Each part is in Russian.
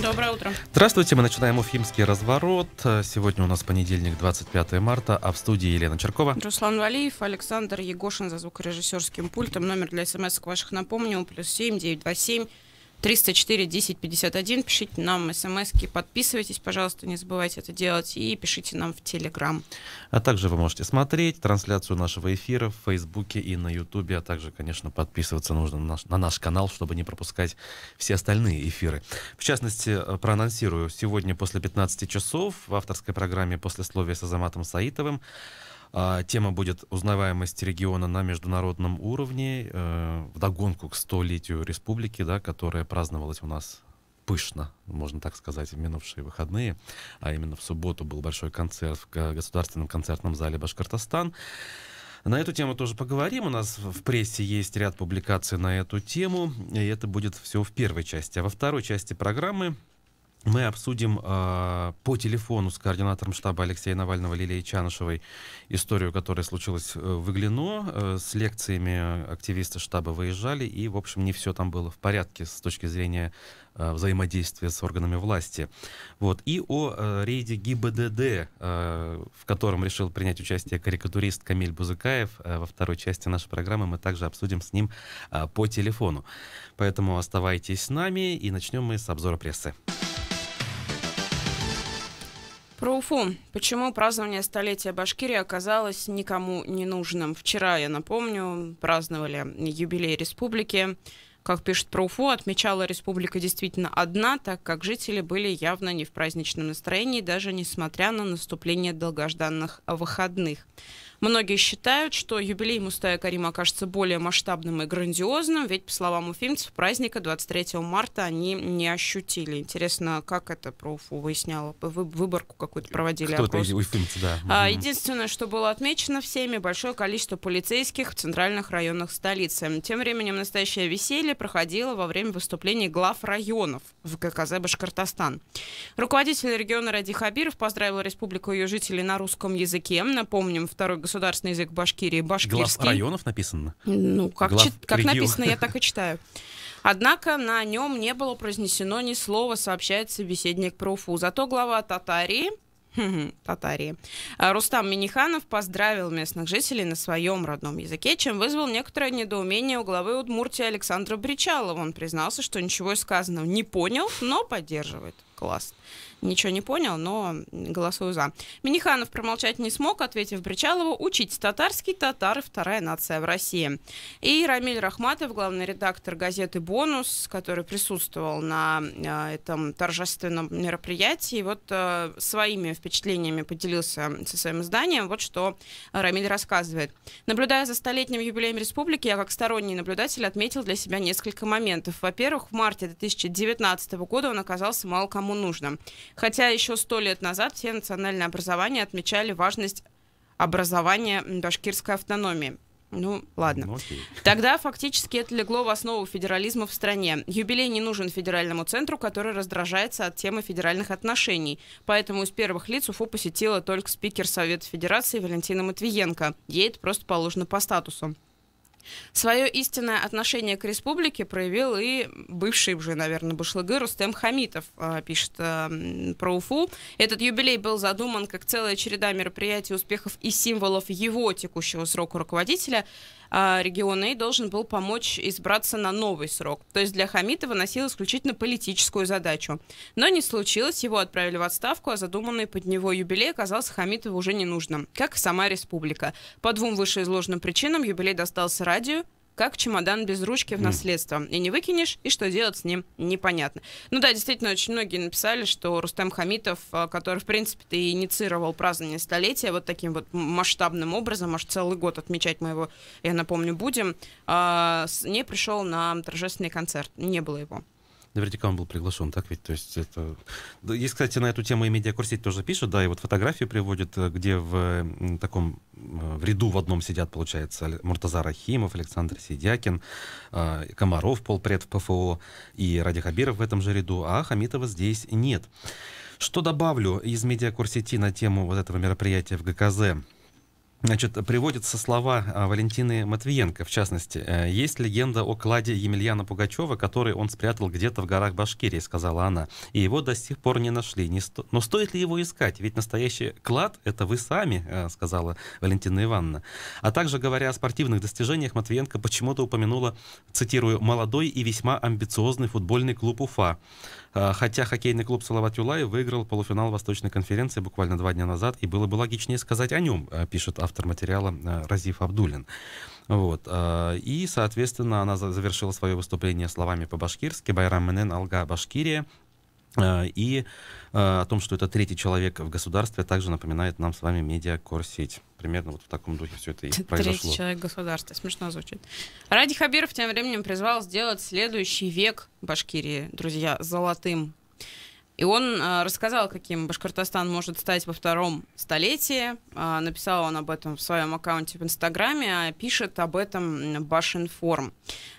Доброе утро. Здравствуйте, мы начинаем уфимский разворот. Сегодня у нас понедельник, 25 марта, а в студии Елена Черкова. Руслан Валиев, Александр Егошин за звукорежиссерским пультом. Номер для смс-ок ваших напомню, +7 927 304 10 51. Пишите нам смс-ки, подписывайтесь, пожалуйста, не забывайте это делать, и пишите нам в Телеграм. А также вы можете смотреть трансляцию нашего эфира в Фейсбуке и на Ютубе, а также, конечно, подписываться нужно на наш канал, чтобы не пропускать все остальные эфиры. В частности, проанонсирую, сегодня после 15 часов в авторской программе «Послесловие» с Азаматом Саитовым тема будет «Узнаваемость региона на международном уровне», вдогонку к 100-летию республики, да, которая праздновалась у нас пышно, можно так сказать, в минувшие выходные, а именно в субботу был большой концерт в Государственном концертном зале «Башкортостан». На эту тему тоже поговорим. У нас в прессе есть ряд публикаций на эту тему, и это будет все в первой части. А во второй части программы мы обсудим по телефону с координатором штаба Алексея Навального Лилией Чанышевой историю, которая случилась в Иглино. С лекциями активисты штаба выезжали, и, в общем, не все там было в порядке с точки зрения взаимодействия с органами власти. Вот. И о рейде ГИБДД, в котором решил принять участие карикатурист Камиль Бузыкаев. Во второй части нашей программы мы также обсудим с ним по телефону. Поэтому оставайтесь с нами, и начнем мы с обзора прессы. Про Уфу. Почему празднование столетия Башкирии оказалось никому не нужным? Вчера, я напомню, праздновали юбилей республики. Как пишет про Уфу, отмечала республика действительно одна, так как жители были явно не в праздничном настроении, даже несмотря на наступление долгожданных выходных. Многие считают, что юбилей Мустая Карима окажется более масштабным и грандиозным, ведь, по словам уфимцев, праздника 23 марта они не ощутили. Интересно, как это про Уфу выясняло? Выборку какую-то проводили? Кто-то из уфимцев, да. Единственное, что было отмечено всеми, большое количество полицейских в центральных районах столицы. Тем временем настоящее веселье проходило во время выступлений глав районов в ГКЗ «Башкортостан». Руководитель региона Ради Хабиров поздравил республику и ее жителей на русском языке. Напомним, второй государственный язык Башкирии — башкирский. Глав районов написано? Ну, как написано, я так и читаю. Однако на нем не было произнесено ни слова, сообщает собеседник про Уфу. Зато глава Татарии Рустам Минниханов поздравил местных жителей на своем родном языке, чем вызвал некоторое недоумение у главы Удмуртии Александра Бричалова. Он признался, что ничего из сказанного не понял, но поддерживает. Класс. Ничего не понял, но голосую за. Минниханов промолчать не смог, ответив Бричалову: «Учите татарский, татары — вторая нация в России». И Рамиль Рахматов, главный редактор газеты «Бонус», который присутствовал на этом торжественном мероприятии, вот своими впечатлениями поделился со своим изданием. Вот что Рамиль рассказывает. «Наблюдая за столетним юбилеем республики, я как сторонний наблюдатель отметил для себя несколько моментов. Во-первых, в марте 2019 года он оказался мало кому нужным. Хотя еще 100 лет назад все национальные образования отмечали важность образования башкирской автономии». Ну, ладно. Тогда фактически это легло в основу федерализма в стране. Юбилей не нужен федеральному центру, который раздражается от темы федеральных отношений. Поэтому из первых лиц Уфу посетила только спикер Совета Федерации Валентина Матвиенко. Ей это просто положено по статусу. Свое истинное отношение к республике проявил и бывший уже, наверное, башлыгы Рустем Хамитов, пишет про Уфу. Этот юбилей был задуман как целая череда мероприятий, успехов и символов его текущего срока руководителя региона и должен был помочь избраться на новый срок. То есть для Хамитова носил исключительно политическую задачу. Но не случилось, его отправили в отставку, а задуманный под него юбилей оказался Хамитову уже не нужным, как и сама республика. По двум вышеизложенным причинам юбилей достался радио, как чемодан без ручки в наследство. И не выкинешь, и что делать с ним, непонятно. Ну да, действительно, очень многие написали, что Рустем Хамитов, который, в принципе-то, и инициировал празднование столетия вот таким вот масштабным образом, аж целый год отмечать мы его, я напомню, будем, не пришел на торжественный концерт. Не было его. Наверняка он был приглашен, так ведь? То есть это... Есть, кстати, на эту тему и медиакурсеть тоже пишет, да, и вот фотографию приводит, где в таком в ряду в одном сидят, получается, Муртаза Рахимов, Александр Сидякин, Комаров, полпред в ПФО, и Ради Хабиров в этом же ряду, а Хамитова здесь нет. Что добавлю из медиакурсети на тему вот этого мероприятия в ГКЗ? Значит, приводятся слова Валентины Матвиенко, в частности. «Есть легенда о кладе Емельяна Пугачева, который он спрятал где-то в горах Башкирии», — сказала она. «И его до сих пор не нашли. Но стоит ли его искать? Ведь настоящий клад — это вы сами», — сказала Валентина Ивановна. А также, говоря о спортивных достижениях, Матвиенко почему-то упомянула, цитирую, «молодой и весьма амбициозный футбольный клуб Уфа». Хотя хоккейный клуб «Салават Юлаев» выиграл полуфинал Восточной конференции буквально 2 дня назад, и было бы логичнее сказать о нем, пишет автор материала Разиф Абдуллин. Вот. И, соответственно, она завершила свое выступление словами по-башкирски «Байрам менен алга Башкирия». И о том, что это третий человек в государстве, также напоминает нам с вами медиакорсеть. Примерно вот в таком духе все это и произошло. Третий человек в государстве. Смешно звучит. Ради Хабиров тем временем призвал сделать следующий век Башкирии, друзья, золотым. И он рассказал, каким Башкортостан может стать во 2-м столетии. Написал он об этом в своем аккаунте в Инстаграме, а пишет об этом Башинформ.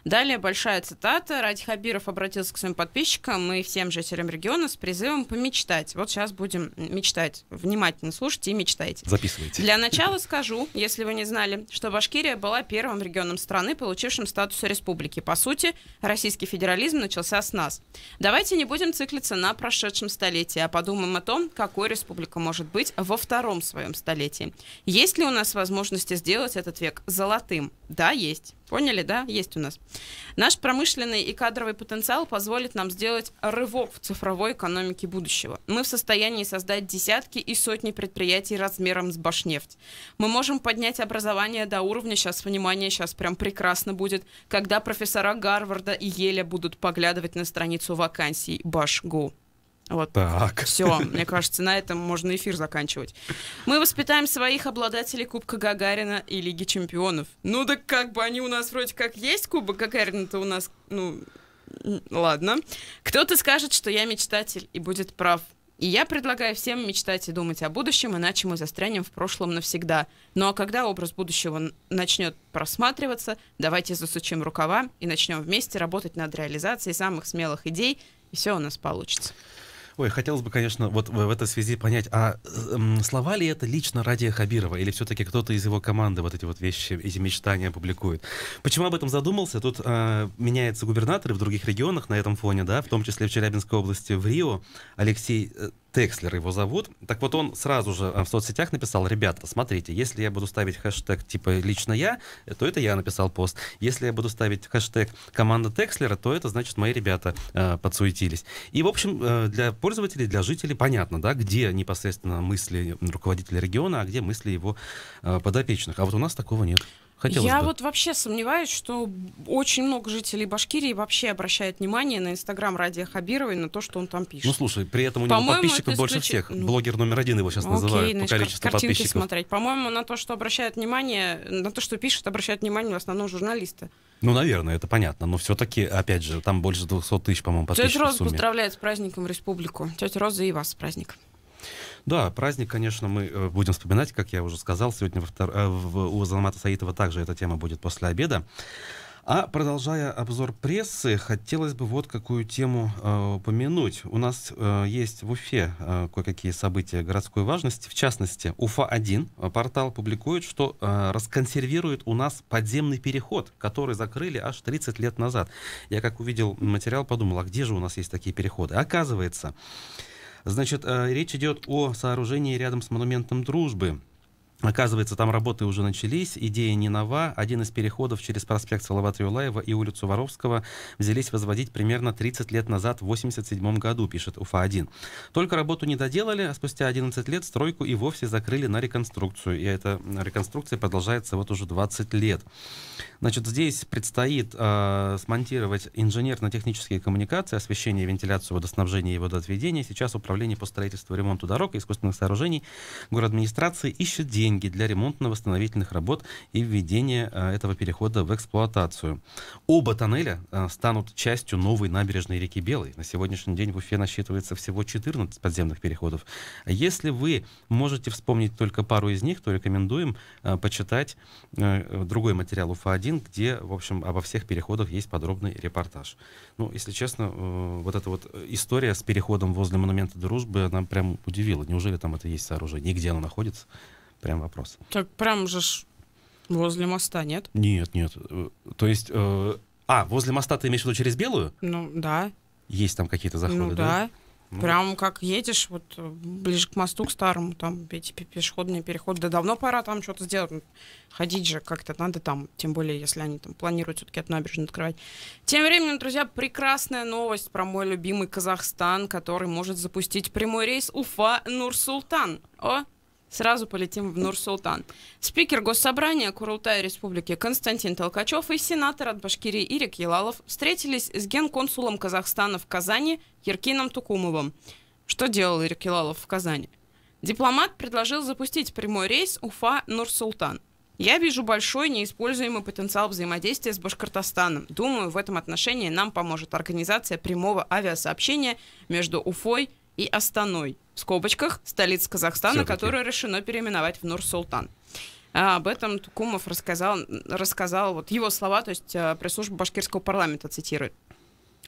Далее большая цитата. Ради Хабиров обратился к своим подписчикам и всем жителям региона с призывом помечтать. Вот сейчас будем мечтать. Внимательно слушайте и мечтайте. Записывайте. Для начала скажу, если вы не знали, что Башкирия была первым регионом страны, получившим статус республики. По сути, российский федерализм начался с нас. Давайте не будем циклиться на прошедшем столетии, а подумаем о том, какой республика может быть во 2-м своем столетии. Есть ли у нас возможности сделать этот век золотым? Да, есть. Поняли, да? Есть у нас. Наш промышленный и кадровый потенциал позволит нам сделать рывок в цифровой экономике будущего. Мы в состоянии создать десятки и сотни предприятий размером с Башнефть. Мы можем поднять образование до уровня, сейчас, внимание, сейчас прям прекрасно будет, когда профессора Гарварда и Еля будут поглядывать на страницу вакансий Башгу. Вот. Так. Все, мне кажется, на этом можно эфир заканчивать. Мы воспитаем своих обладателей Кубка Гагарина и Лиги Чемпионов. Ну да как бы они у нас вроде как есть, Кубок Гагарина-то у нас, ладно. Кто-то скажет, что я мечтатель, и будет прав. И я предлагаю всем мечтать и думать о будущем, иначе мы застрянем в прошлом навсегда. Ну а когда образ будущего начнет просматриваться, давайте засучим рукава и начнем вместе работать над реализацией самых смелых идей, и все у нас получится. Ой, хотелось бы, конечно, вот в этой связи понять, а слова ли это лично Радия Хабирова, или все-таки кто-то из его команды вот эти вот вещи, эти мечтания публикует? Почему об этом задумался? Тут меняются губернаторы в других регионах на этом фоне, да, в том числе в Челябинской области, в Рио, Алексей Текслер его зовут. Так вот, он сразу же в соцсетях написал: ребята, смотрите, если я буду ставить хэштег типа «лично я», то это я написал пост. Если я буду ставить хэштег «команда Текслера», то это значит мои ребята подсуетились. И, в общем, для пользователей, для жителей понятно, да, где непосредственно мысли руководителя региона, а где мысли его подопечных. А вот у нас такого нет. Я вот вообще сомневаюсь, что очень много жителей Башкирии вообще обращают внимание на Инстаграм Радия Хабирова и на то, что он там пишет. Ну, слушай, при этом у него подписчиков больше всех. Блогер номер 1 его сейчас называют по количеству подписчиков. Смотреть. По-моему, на то, что обращают внимание, на то, что пишет, обращают внимание в основном журналисты. Ну, наверное, это понятно. Но все-таки, опять же, там больше 200 тысяч, по-моему, подписчиков. Тетя Роза поздравляет с праздником республику. Тетя Роза и вас с праздником. Да, праздник, конечно, мы будем вспоминать, как я уже сказал, сегодня у Азамата Саитова также эта тема будет после обеда. А продолжая обзор прессы, хотелось бы вот какую тему упомянуть. У нас есть в Уфе кое-какие события городской важности. В частности, Уфа-1 портал публикует, что расконсервирует у нас подземный переход, который закрыли аж 30 лет назад. Я как увидел материал, подумал, а где же у нас есть такие переходы? Оказывается, значит, речь идет о сооружении рядом с монументом Дружбы. Оказывается, там работы уже начались, идея не нова. Один из переходов через проспект Салавата Юлаева и улицу Воровского взялись возводить примерно 30 лет назад, в 1987 году, пишет Уфа-1. Только работу не доделали, а спустя 11 лет стройку и вовсе закрыли на реконструкцию. И эта реконструкция продолжается вот уже 20 лет. Значит, здесь предстоит смонтировать инженерно-технические коммуникации, освещение, вентиляцию, водоснабжение и водоотведение. Сейчас Управление по строительству и ремонту дорог и искусственных сооружений городадминистрации ищет деньги для ремонтно-восстановительных работ и введения этого перехода в эксплуатацию. Оба тоннеля станут частью новой набережной реки Белой. На сегодняшний день в Уфе насчитывается всего 14 подземных переходов. Если вы можете вспомнить только пару из них, то рекомендуем почитать другой материал Уфа-1, где, в общем, обо всех переходах есть подробный репортаж. Ну, если честно, вот эта вот история с переходом возле монумента Дружбы, она прям удивила. Неужели там это есть сооружение? И где оно находится? Прям вопрос. Так прям же возле моста, нет? Нет. То есть... возле моста ты имеешь в виду через Белую? Ну, да. Есть там какие-то заходы, Ну, да? Прям как едешь, вот ближе к мосту, к старому, там эти пешеходные переходы. Да давно пора там что-то сделать. Ходить же как-то надо там, тем более, если они там планируют все-таки эту набережную открывать. Тем временем, друзья, прекрасная новость про мой любимый Казахстан, который может запустить прямой рейс Уфа-Нур-Султан. Сразу полетим в Нур-Султан. Спикер Госсобрания Курултая Республики Константин Толкачев и сенатор от Башкирии Ирик Елалов встретились с генконсулом Казахстана в Казани Еркином Тукумовым. Что делал Ирик Елалов в Казани? Дипломат предложил запустить прямой рейс Уфа-Нур-Султан. Я вижу большой неиспользуемый потенциал взаимодействия с Башкортостаном. Думаю, в этом отношении нам поможет организация прямого авиасообщения между Уфой и Астаной, в скобочках, столица Казахстана, которую решено переименовать в Нур-Султан. Об этом Тукумов рассказал вот его слова, то есть пресс-служба башкирского парламента цитирует.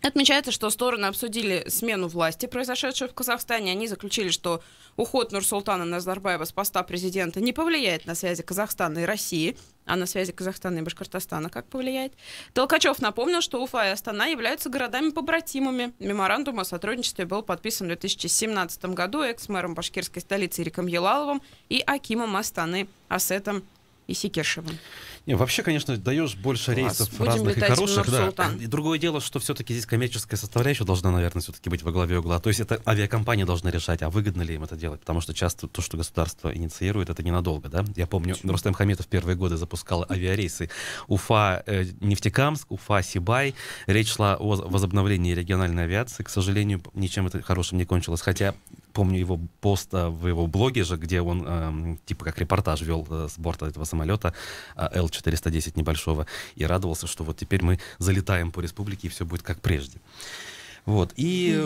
Отмечается, что стороны обсудили смену власти, произошедшую в Казахстане. Они заключили, что уход Нурсултана Назарбаева с поста президента не повлияет на связи Казахстана и России, а на связи Казахстана и Башкортостана как повлияет. Толкачев напомнил, что Уфа и Астана являются городами-побратимами. Меморандум о сотрудничестве был подписан в 2017 году экс-мэром башкирской столицы Ириком Елаловым и акимом Астаны Асетом Исикешевым. Не, вообще, конечно, даешь больше рейсов разных и хороших, да. И другое дело, что все-таки здесь коммерческая составляющая должна, наверное, все-таки быть во главе угла. То есть это авиакомпании должны решать, а выгодно ли им это делать. Потому что часто то, что государство инициирует, это ненадолго, да. Я помню, Рустем Хамитов в первые годы запускал авиарейсы Уфа-Нефтекамск, Уфа-Сибай. Речь шла о возобновлении региональной авиации. К сожалению, ничем это хорошим не кончилось. Хотя помню его пост в его блоге же, где он типа как репортаж вел с борта этого самолета Л-410 небольшого и радовался, что вот теперь мы залетаем по республике и все будет как прежде. Вот. И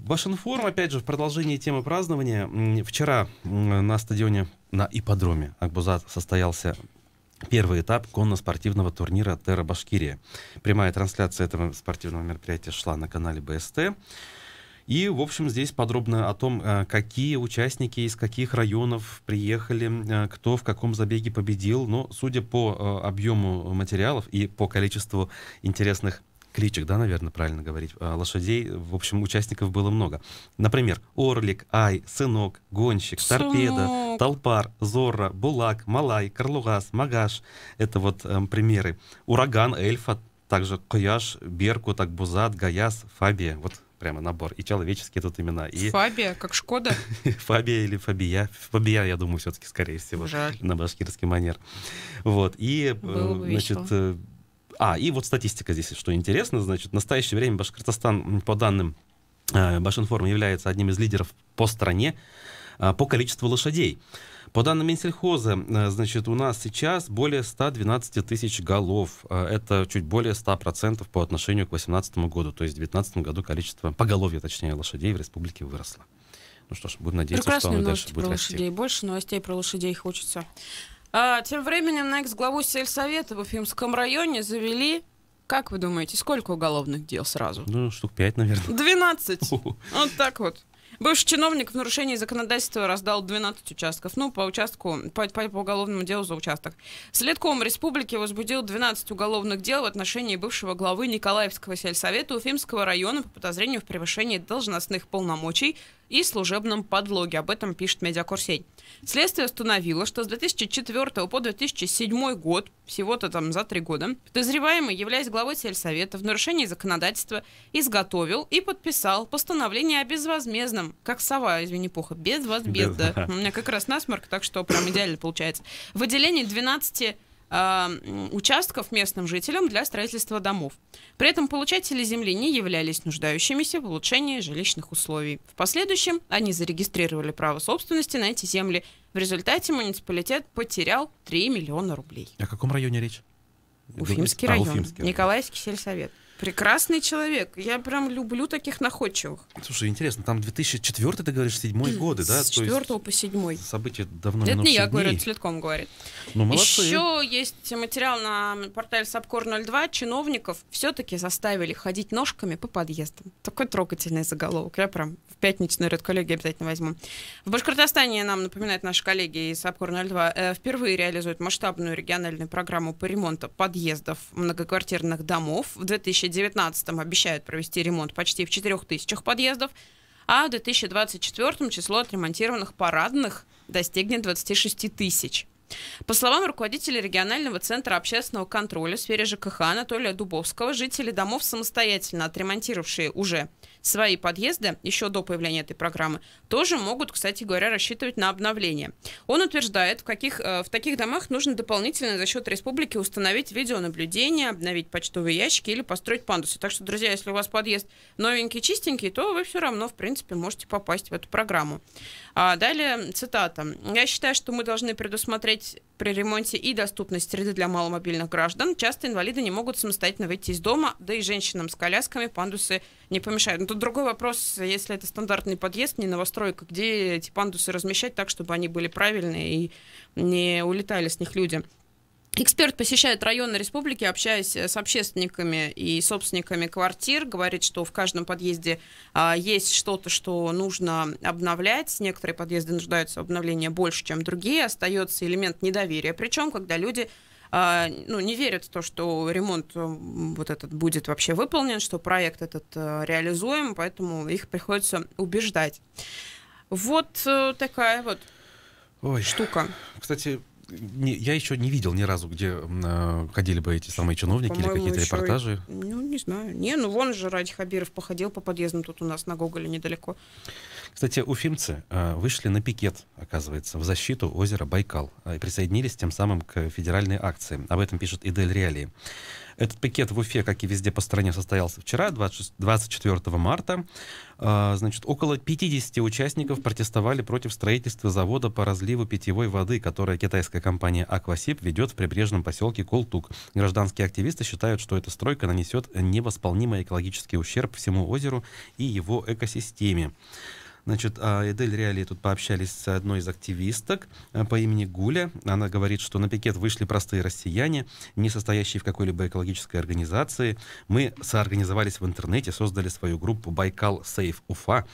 Башинформ, опять же, в продолжении темы празднования. Вчера на стадионе, на ипподроме Акбузат состоялся первый этап конно-спортивного турнира «Терра Башкирия». Прямая трансляция этого спортивного мероприятия шла на канале БСТ. И, в общем, здесь подробно о том, какие участники из каких районов приехали, кто в каком забеге победил. Но, судя по объему материалов и по количеству интересных кличек, да, наверное, правильно говорить, лошадей, в общем, участников было много. Например, Орлик, Ай, Сынок, Гонщик, Торпеда, Толпар, Зорро, Булак, Малай, Карлугас, Магаш. Это вот примеры. Ураган, Эльфа, также Кояш, Беркут, Акбузат, Гаяс, Фабия. Вот прямо набор. И человеческие тут имена. И... Фабия, как Шкода? Фабия или Фабия. Фабия, я думаю, все-таки, скорее всего, жаль. На башкирский манер. Вот. И, значит... и вот статистика здесь, что интересно. Значит, в настоящее время Башкортостан, по данным Башинформ, является одним из лидеров по стране по количеству лошадей. По данным Минсельхоза, значит, у нас сейчас более 112 тысяч голов. Это чуть более 100% по отношению к 2018 году. То есть в 2019 году количество, поголовья, точнее, лошадей в республике выросло. Ну что ж, будем надеяться, что оно дальше будет расти. Лошадей. Больше новостей про лошадей хочется. Тем временем на экс-главу сельсовета в Уфимском районе завели, как вы думаете, сколько уголовных дел сразу? Ну, штук 5, наверное. 12. Вот так вот. Бывший чиновник в нарушении законодательства раздал 12 участков. Ну, по участку, по уголовному делу за участок. Следком республики возбудил 12 уголовных дел в отношении бывшего главы Николаевского сельсовета Уфимского района по подозрению в превышении должностных полномочий и служебном подлоге. Об этом пишет Медиакурсень. Следствие установило, что с 2004 по 2007 год, всего-то там за 3 года, подозреваемый, являясь главой сельсовета, в нарушении законодательства изготовил и подписал постановление о безвозмездном, как сова, извини, пуха, безвозмездно. У меня как раз насморк, так что прям идеально получается. Выделение 12 участков местным жителям для строительства домов. При этом получатели земли не являлись нуждающимися в улучшении жилищных условий. В последующем они зарегистрировали право собственности на эти земли. В результате муниципалитет потерял 3 миллиона рублей. О каком районе речь? Уфимский район. Уфимский. Николаевский сельсовет. Прекрасный человек. Я прям люблю таких находчивых. Слушай, интересно, там 2004, ты говоришь, 7-й годы, да? С 4 по 7. События давно Это не я дней. говорю, это Следком говорит. Ну, молодцы. Еще есть материал на портале Сапкор-02. Чиновников все-таки заставили ходить ножками по подъездам. Такой трогательный заголовок. Я прям в пятничную редколлегию обязательно возьму. В Башкортостане, нам напоминают наши коллеги из Сапкор-02, впервые реализуют масштабную региональную программу по ремонту подъездов многоквартирных домов. В 2019-м обещают провести ремонт почти в 4000 подъездов, а в 2024-м число отремонтированных парадных достигнет 26 тысяч. По словам руководителя регионального центра общественного контроля в сфере ЖКХ Анатолия Дубовского, жители домов, самостоятельно отремонтировавшие уже свои подъезды еще до появления этой программы, тоже могут, кстати говоря, рассчитывать на обновление. Он утверждает, в таких домах нужно дополнительно за счет республики установить видеонаблюдение, обновить почтовые ящики или построить пандусы. Так что, друзья, если у вас подъезд новенький, чистенький, то вы все равно, в принципе, можете попасть в эту программу. А далее цитата. «Я считаю, что мы должны предусмотреть при ремонте и доступность среды для маломобильных граждан. Часто инвалиды не могут самостоятельно выйти из дома, да и женщинам с колясками пандусы не помешают». Но тут другой вопрос, если это стандартный подъезд, не новостройка, где эти пандусы размещать так, чтобы они были правильные и не улетали с них люди. Эксперт посещает районы республики, общаясь с общественниками и собственниками квартир, говорит, что в каждом подъезде есть что-то, что нужно обновлять. Некоторые подъезды нуждаются в обновлении больше, чем другие. Остается элемент недоверия. Причем, когда люди не верят в то, что ремонт вот этот будет вообще выполнен, что проект этот реализуем, поэтому их приходится убеждать. Вот такая вот штука. Кстати, я еще не видел ни разу, где ходили бы эти самые чиновники или какие-то репортажи. Не знаю. Вон же Ради Хабиров походил по подъездам тут у нас на Гоголе недалеко. Кстати, уфимцы вышли на пикет, оказывается, в защиту озера Байкал и присоединились тем самым к федеральной акции. Об этом пишет Идель Реалии. Этот пикет в Уфе, как и везде по стране, состоялся вчера, 24 марта. Значит, около 50 участников протестовали против строительства завода по разливу питьевой воды, которое китайская компания «Аквасип» ведет в прибрежном поселке Колтук. Гражданские активисты считают, что эта стройка нанесет невосполнимый экологический ущерб всему озеру и его экосистеме. Значит, Эдель Реалии тут пообщались с одной из активисток по имени Гуля. Она говорит, что на пикет вышли простые россияне, не состоящие в какой-либо экологической организации. Мы соорганизовались в интернете, создали свою группу «Байкал Сейф Уфа»,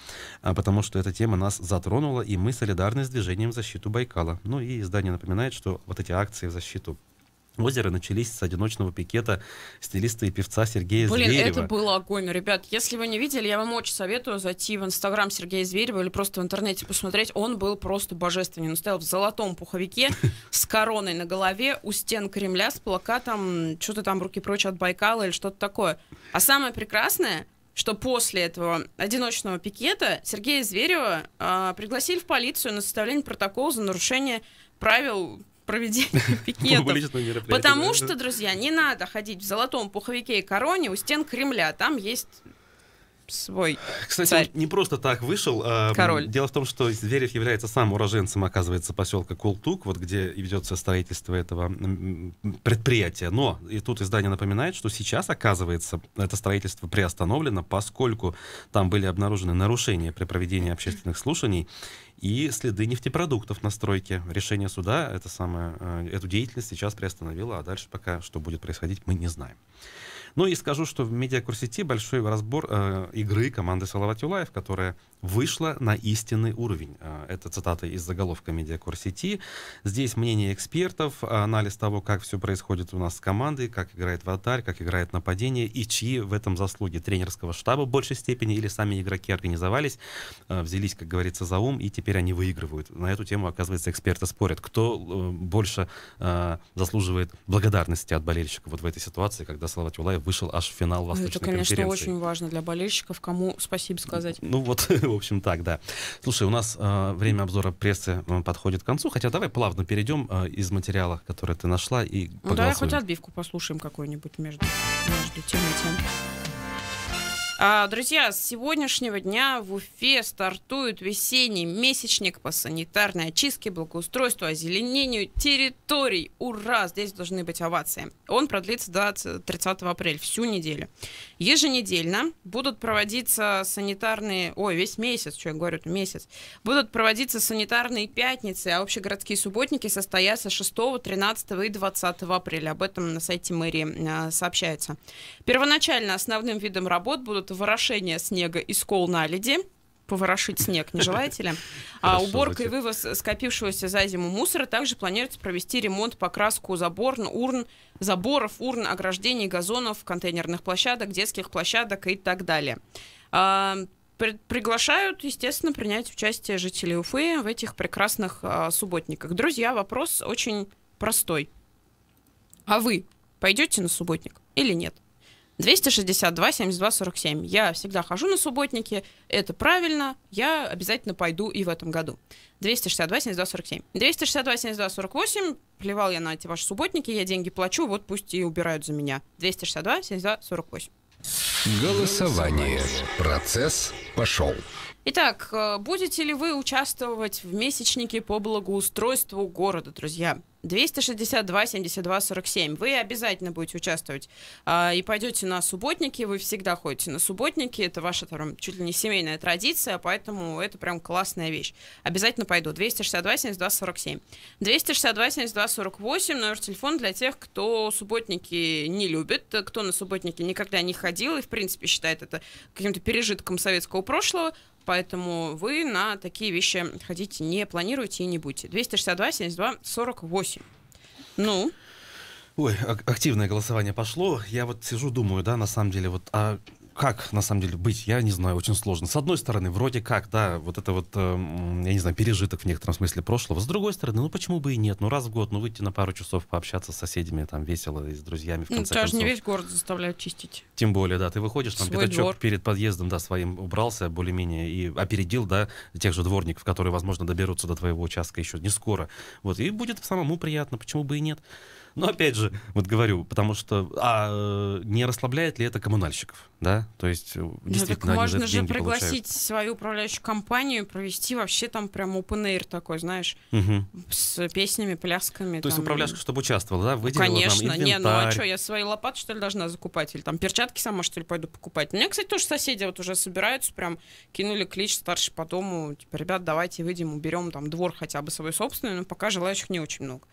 потому что эта тема нас затронула, и мы солидарны с движением в защиту Байкала. Ну и издание напоминает, что вот эти акции в защиту озера начались с одиночного пикета стилиста и певца Сергея Зверева. Это было огонь. Ребят, если вы не видели, я вам очень советую зайти в инстаграм Сергея Зверева или просто в интернете посмотреть. Он был просто божественный. Он стоял в золотом пуховике с короной на голове у стен Кремля с плакатом что-то там «Руки прочь от Байкала» или что-то такое. А самое прекрасное, что после этого одиночного пикета Сергея Зверева пригласили в полицию на составление протокола за нарушение правил проведения пикетов. Потому что, друзья, не надо ходить в золотом пуховике и короне у стен Кремля. Там есть свой Кстати, царь. Он не просто так вышел. Король. Дело в том, что Зверев является сам уроженцем, оказывается, поселка Колтук, вот где ведется строительство этого предприятия. Но и тут издание напоминает, что сейчас, оказывается, это строительство приостановлено, поскольку там были обнаружены нарушения при проведении общественных слушаний и следы нефтепродуктов на стройке. Решение суда эту деятельность сейчас приостановило, а дальше пока что будет происходить, мы не знаем. Ну и скажу, что в медиакурс-сети большой разбор игры команды Салават Юлаев, которая вышла на истинный уровень. Это цитата из заголовка медиакурс-сети. Здесь мнение экспертов, анализ того, как все происходит у нас с командой, как играет вратарь, как играет нападение и чьи в этом заслуги тренерского штаба в большей степени или сами игроки организовались, взялись, как говорится, за ум, и теперь они выигрывают. На эту тему, оказывается, эксперты спорят, кто больше заслуживает благодарности от болельщиков вот в этой ситуации, когда Салават Юлаев вышел аж в финал Восточной конференции. Это, конечно, очень важно для болельщиков. Кому спасибо сказать. Ну вот, в общем, так, да. Слушай, у нас время обзора прессы подходит к концу, хотя давай плавно перейдем из материала, который ты нашла, и поголосуем. Давай хоть отбивку послушаем какую-нибудь между тем и тем. Друзья, с сегодняшнего дня в Уфе стартует весенний месячник по санитарной очистке, благоустройству, озеленению территорий. Ура! Здесь должны быть овации. Он продлится до 30 апреля, всю неделю. Еженедельно будут проводиться санитарные... весь месяц, что я говорю, это месяц. Будут проводиться санитарные пятницы, а общегородские субботники состоятся 6, 13 и 20 апреля. Об этом на сайте мэрии сообщается. Первоначально основным видом работ будут ворошение снега и скол наледи. Поворошить снег не желаете ли? Уборка и вывоз скопившегося за зиму мусора. Также планируется провести ремонт, покраску заборов, урн, ограждений, газонов, контейнерных площадок, детских площадок и так далее. Приглашают, естественно, принять участие жителей Уфы в этих прекрасных субботниках. Друзья, вопрос очень простой. А вы пойдете на субботник или нет? 262 72 47. Я всегда хожу на субботники, это правильно, я обязательно пойду и в этом году. 262 72 47. 262 72 48. Плевал я на эти ваши субботники, я деньги плачу, вот пусть и убирают за меня. 262 72 48. Голосование. Процесс пошел. Итак, будете ли вы участвовать в месячнике по благоустройству города, друзья? 262 72 47. Вы обязательно будете участвовать и пойдете на субботники. Вы всегда ходите на субботники. Это ваша там, чуть ли не семейная традиция, поэтому это прям классная вещь. Обязательно пойду. 262 72 47. 262 72 48. Номер телефона для тех, кто субботники не любит, кто на субботники никогда не ходил и, в принципе, считает это каким-то пережитком советского прошлого. Поэтому вы на такие вещи ходить не планируете и не будете. 262 72 48. Ну? Ой, активное голосование пошло. Я вот сижу, думаю, да, на самом деле, вот, как, на самом деле, быть, я не знаю, очень сложно. С одной стороны, вроде как, да, вот это вот, я не знаю, пережиток в некотором смысле прошлого. С другой стороны, ну почему бы и нет? Ну раз в год, ну выйти на пару часов пообщаться с соседями, там, весело, и с друзьями, в конце концов. Даже не весь город заставляют чистить. Тем более, да, ты выходишь, там, свой пятачок двор перед подъездом, да, своим убрался более-менее и опередил, да, тех же дворников, которые, возможно, доберутся до твоего участка еще не скоро. Вот, и будет самому приятно, почему бы и нет. Но опять же, вот говорю, потому что не расслабляет ли это коммунальщиков, да? То есть действительно так они за можно это же деньги пригласить получают. свою управляющую компанию, провести вообще там прям open air такой, знаешь, с песнями, плясками. То есть там, управляшка, чтобы участвовала, да? Выделила конечно, нам инвентарь. не, ну а что, я свои лопаты, что ли, должна закупать? Или там перчатки сама, что ли, пойду покупать? У меня, кстати, тоже соседи вот уже собираются, прям кинули клич старший по дому, типа, ребят, давайте выйдем, уберем там двор хотя бы свой собственный, но пока желающих не очень много.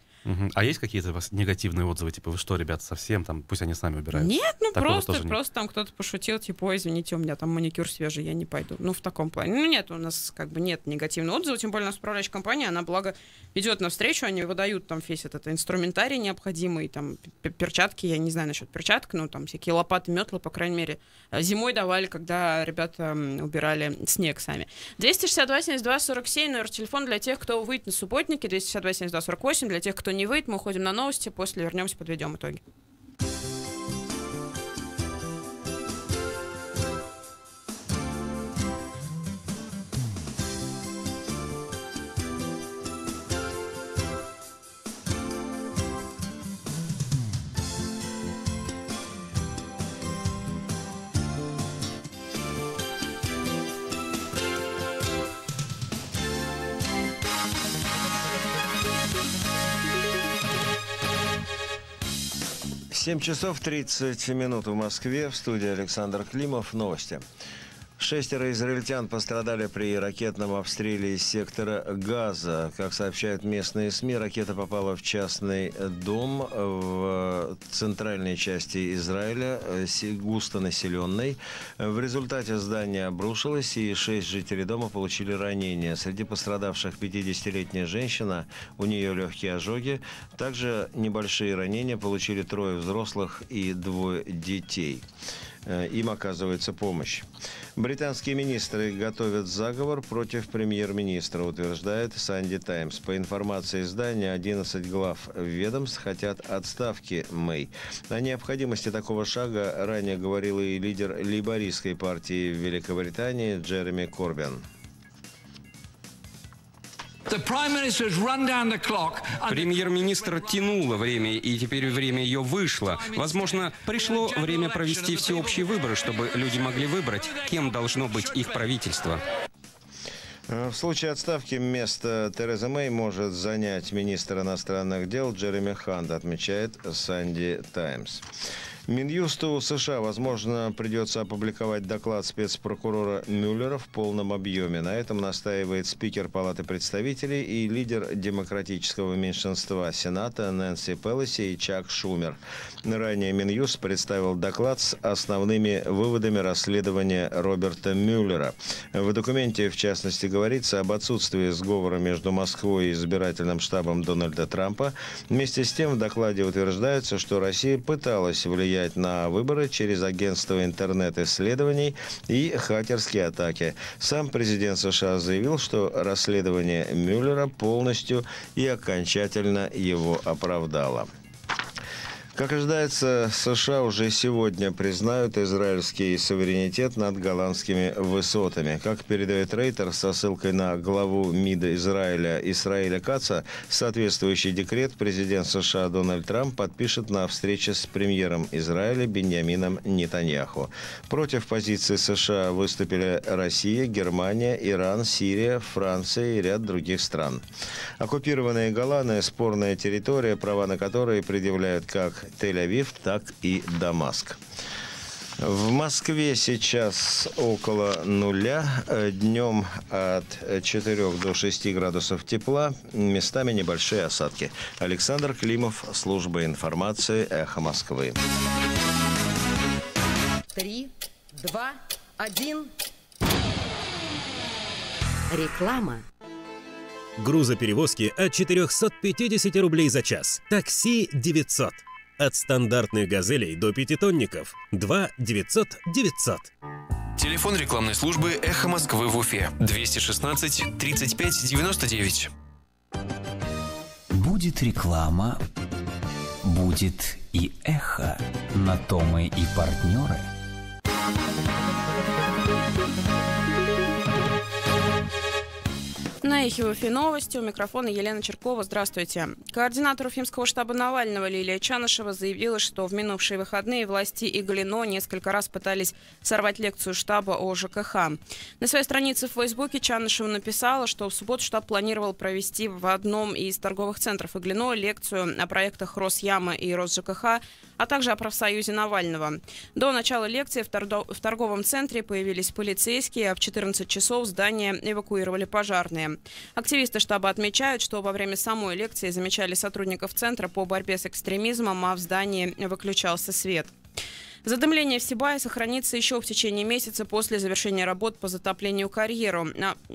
А есть какие-то у вас негативные отзывы, типа, вы что, ребята, совсем там, пусть они сами убирают? Нет, ну Такого просто там кто-то пошутил, типа, ой, извините, у меня там маникюр свежий, я не пойду. Ну, в таком плане. Ну, нет, у нас как бы нет негативного отзыва, тем более у нас управляющая компания, она, благо, идет навстречу, они выдают там весь этот инструментарий необходимый, там, перчатки, я не знаю насчет перчаток, но там всякие лопаты, метлы, по крайней мере, зимой давали, когда ребята убирали снег сами. 262 72 47, номер телефона для тех, кто выйдет на субботники, 262 72 48, для тех, кто не выйдет, мы уходим на новости, после вернемся, подведем итоги. Семь часов 30 минут в Москве. В студии Александр Климов. Новости. 6 израильтян пострадали при ракетном обстреле из сектора Газа. Как сообщают местные СМИ, ракета попала в частный дом в центральной части Израиля, густонаселенной. В результате здание обрушилось, и 6 жителей дома получили ранения. Среди пострадавших 50-летняя женщина, у нее легкие ожоги. Также небольшие ранения получили 3 взрослых и 2 детей. Им оказывается помощь. Британские министры готовят заговор против премьер-министра, утверждает Sunday Times. По информации издания, 11 глав ведомств хотят отставки Мэй. О необходимости такого шага ранее говорил и лидер лейбористской партии в Великобритании Джереми Корбин. Премьер-министр тянула время, и теперь время ее вышло. Возможно, пришло время провести всеобщие выборы, чтобы люди могли выбрать, кем должно быть их правительство. В случае отставки место Терезы Мэй может занять министр иностранных дел Джереми Хант, отмечает Санди Таймс. Минюсту США, возможно, придется опубликовать доклад спецпрокурора Мюллера в полном объеме. На этом настаивает спикер Палаты представителей и лидер демократического меньшинства Сената Нэнси Пелоси и Чак Шумер. Ранее Минюст представил доклад с основными выводами расследования Роберта Мюллера. В документе, в частности, говорится об отсутствии сговора между Москвой и избирательным штабом Дональда Трампа. Вместе с тем в докладе утверждается, что Россия пыталась влиять на выборы через агентство интернет-исследований и хакерские атаки. Сам президент США заявил, что расследование Мюллера полностью и окончательно его оправдало. Как ожидается, США уже сегодня признают израильский суверенитет над голландскими высотами. Как передает Рейтер со ссылкой на главу МИД Израиля Исраэля Каца, соответствующий декрет президент США Дональд Трамп подпишет на встрече с премьером Израиля Биньямином Нетаньяху. Против позиции США выступили Россия, Германия, Иран, Сирия, Франция и ряд других стран. Оккупированные Голланы – спорная территория, права на которые предъявляют как Тель-Авив, так и Дамаск. В Москве сейчас около нуля, днем от 4 до 6 градусов тепла, местами небольшие осадки. Александр Климов, служба информации «Эхо Москвы». 3, 2, 1. Реклама. Грузоперевозки от 450 рублей за час. Такси 900. От стандартных «Газелей» до пятитонников 2 900 900. Телефон рекламной службы «Эхо Москвы» в Уфе 216 35 99. Будет реклама, будет и эхо. На то мы и партнеры. На Эхе Уфе новости. У микрофона Елена Черкова. Здравствуйте. Координатор Уфимского штаба Навального Лилия Чанышева заявила, что в минувшие выходные власти Иглино несколько раз пытались сорвать лекцию штаба о ЖКХ. На своей странице в Фейсбуке Чанышева написала, что в субботу штаб планировал провести в одном из торговых центров Иглино лекцию о проектах Росяма и РосЖКХ, а также о профсоюзе Навального. До начала лекции в торговом центре появились полицейские, а в 14 часов здание эвакуировали пожарные. Активисты штаба отмечают, что во время самой лекции замечали сотрудников Центра по борьбе с экстремизмом, а в здании выключался свет. Задымление в Сибае сохранится еще в течение месяца после завершения работ по затоплению карьеру.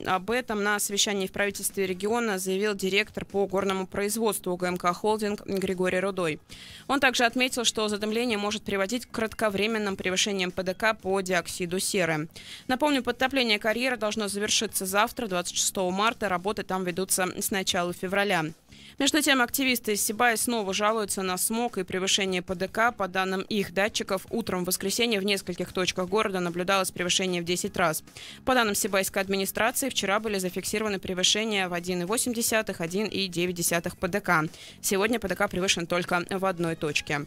Об этом на совещании в правительстве региона заявил директор по горному производству УГМК «Холдинг» Григорий Рудой. Он также отметил, что задымление может приводить к кратковременным превышениям ПДК по диоксиду серы. Напомню, подтопление карьера должно завершиться завтра, 26 марта. Работы там ведутся с начала февраля. Между тем, активисты из Сибая снова жалуются на смог и превышение ПДК. По данным их датчиков, утром в воскресенье в нескольких точках города наблюдалось превышение в 10 раз. По данным сибайской администрации, вчера были зафиксированы превышения в 1,8, 1,9 ПДК. Сегодня ПДК превышен только в одной точке.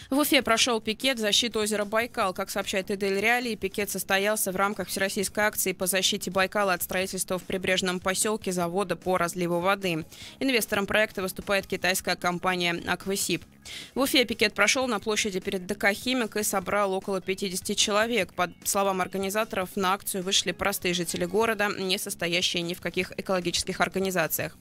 В Уфе прошел пикет в защиту озера Байкал. Как сообщает Идель Реалии, пикет состоялся в рамках всероссийской акции по защите Байкала от строительства в прибрежном поселке завода по разливу воды. Инвестором проекта выступает китайская компания «Аквасиб». В Уфе пикет прошел на площади перед ДК «Химик» и собрал около 50 человек. По словам организаторов, на акцию вышли простые жители города, не состоящие ни в каких экологических организациях.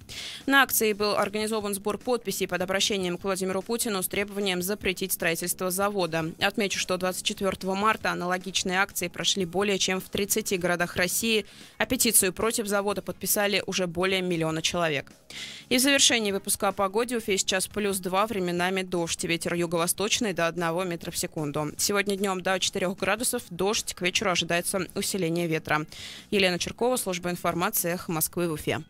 На акции был организован сбор подписей под обращением к Владимиру Путину с требованием запретить строительство завода. Отмечу, что 24 марта аналогичные акции прошли более чем в 30 городах России, а петицию против завода подписали уже более 1 миллиона человек. И в завершении выпуска о погоде. Уфе сейчас +2, временами дождь. Ветер юго-восточный до 1 метра в секунду. Сегодня днем до 4 градусов, дождь, к вечеру ожидается усиление ветра. Елена Черкова, служба информации «Эхо Москвы» в Уфе.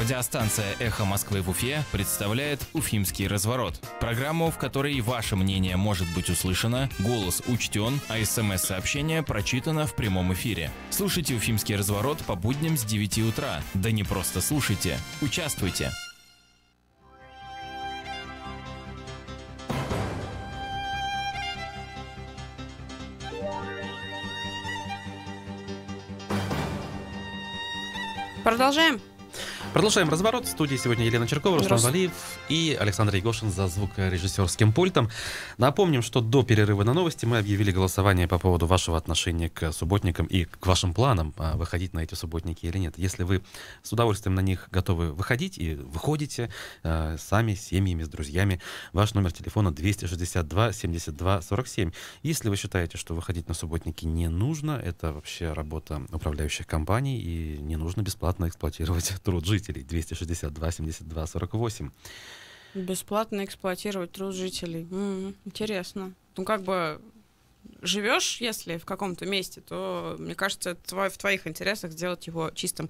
Радиостанция «Эхо Москвы» в Уфе представляет «Уфимский разворот». Программу, в которой ваше мнение может быть услышано, голос учтен, а СМС-сообщение прочитано в прямом эфире. Слушайте «Уфимский разворот» по будням с 9 утра. Да не просто слушайте, участвуйте. Продолжаем. Продолжаем разворот. В студии сегодня Елена Черкова, Руслан Валиев и Александр Егошин за звукорежиссерским пультом. Напомним, что до перерыва на новости мы объявили голосование по поводу вашего отношения к субботникам и к вашим планам, выходить на эти субботники или нет. Если вы с удовольствием на них готовы выходить и выходите сами, с семьями, с друзьями, ваш номер телефона 262 72 47. Если вы считаете, что выходить на субботники не нужно, это вообще работа управляющих компаний, и не нужно бесплатно эксплуатировать труд жителей. 262 72 48. Бесплатно эксплуатировать труд жителей. Интересно. Ну, как бы живешь, если в каком-то месте, то, мне кажется, это в твоих интересах сделать его чистым.